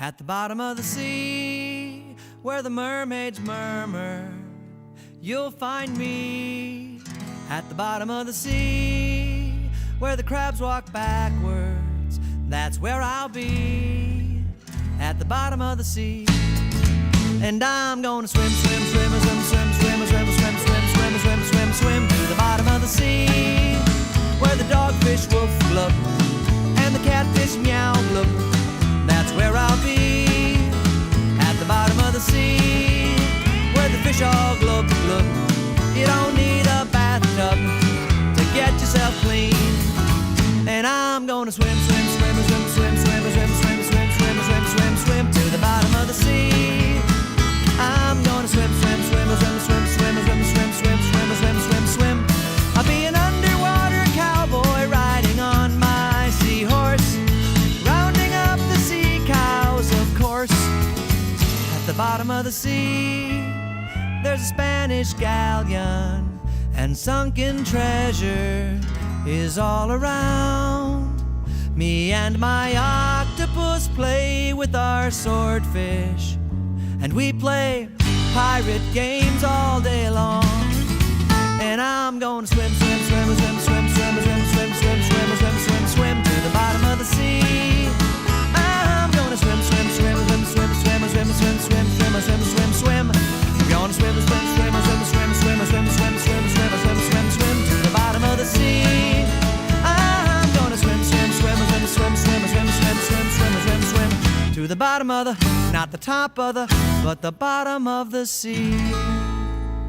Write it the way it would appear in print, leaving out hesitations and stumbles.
At the bottom of the sea, where the mermaids murmur, you'll find me. At the bottom of the sea, where the crabs walk backwards, that's where I'll be. At the bottom of the sea. And I'm gonna swim, swim, swim, swim, swim, swim, swim, swim, swim, swim, swim, swim, swim to the bottom of the sea, where the dogfish wolf glub and the catfish meow glub. That's where I'll be. At the bottom of the sea, where the fish all glub glub. You don't need a bathtub to get yourself clean. And I'm gonna swim, swim, swim, swim, swim, swim, swim, swim, swim, swim, swim, swim, swim to the bottom of the sea. I'm gonna swim, swim, swim, swim, swim, swim, swim, swim, swim, swim, swim, swim, swim. I'll be an underwater cowboy riding on my seahorse, rounding up the sea cows, of course. At the bottom of the sea, there's a Spanish galleon, and sunken treasure is all around. Me and my octopus play with our swordfish, and we play pirate games all day long. And I'm gonna swim, swim, swim, swim, swim, swim, swim, swim, swim, swim, swim, swim, swim to the bottom of the sea. I'm gonna swim, swim, swim, swim, swim, swim, swim, swim, swim, swim, swim, swim, swim. I'm gonna swim, swim, swim, swim, swim, swim, swim, swim, swim, swim, swim, swim, swim to the bottom of the sea. I'm gonna swim, swim, swim, swim, swim, swim, swim, swim, swim, swim, swim, swim to the bottom of the, not the top of the, but the bottom of the sea.